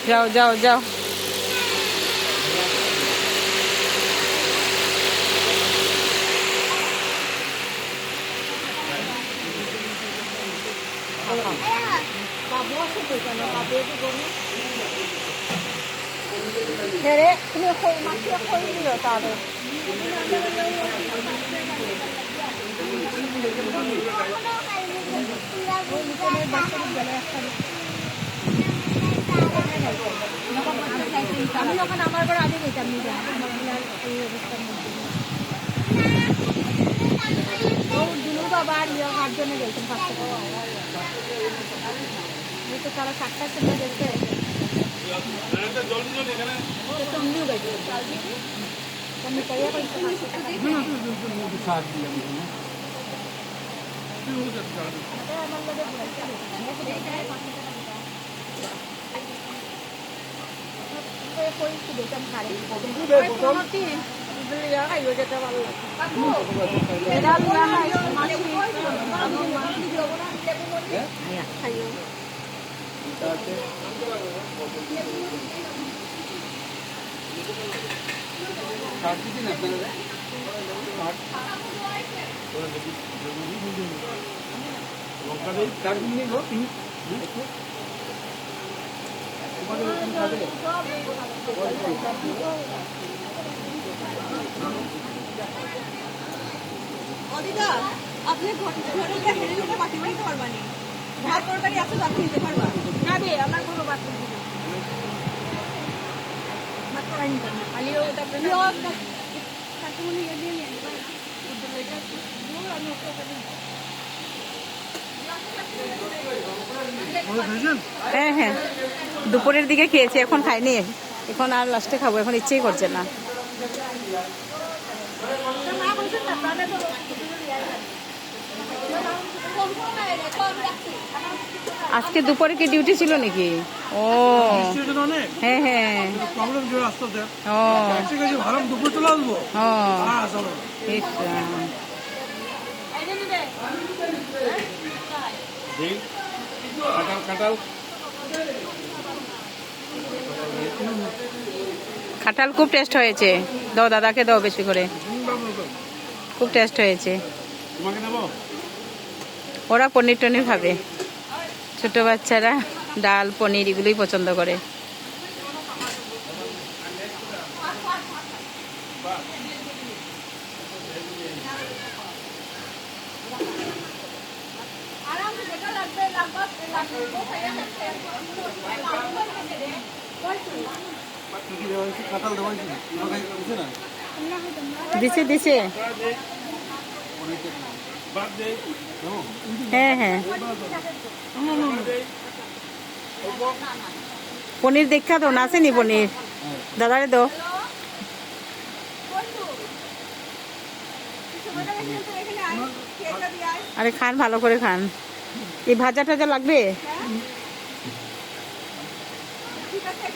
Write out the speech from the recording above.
যাও যাও যাও। তুমি মাছটা খই দিও তাহলে। আমি যখন আমার ঘরে আগে যেতাম এই অবস্থার মধ্যে দিলু বাবা আর আটজনে গেছেন পাঁচটা তো তারা 7টার সময় গেছে সঙ্গেও গেছে আমি তৈরি করতে আপনি ঘরে বাকি বাড়িতে পারবানি ভাত তরকারি আছে বাকি নিতে পারবা না রে আমার কোনো বাকি নেই মাত্র আইনটা খালি ওটা কাটুনি দিয়ে নিয়ে হ্যাঁ হ্যাঁ দুপুরের দিকে খেয়েছি এখন খাইনি এখন আর লাস্টে খাবো এখন ইচ্ছেই করছে না আজকে দুপুরে কি ডিউটি ছিল নাকি ও হ্যাঁ হ্যাঁ কাঁঠাল খুব টেস্ট হয়েছে দাও দাদাকে দাও বেশি করে খুব টেস্ট হয়েছে ওরা পনির টনির খাবে ছোট বাচ্চারা ডাল পনির এগুলোই পছন্দ করে দিছে দিছে হ্যাঁ হ্যাঁ পনির দেখা তো না আসেনি পনির দাদারে দো আরে খান ভালো করে খান এই ভাজা টাজা লাগবে ঠিক আছে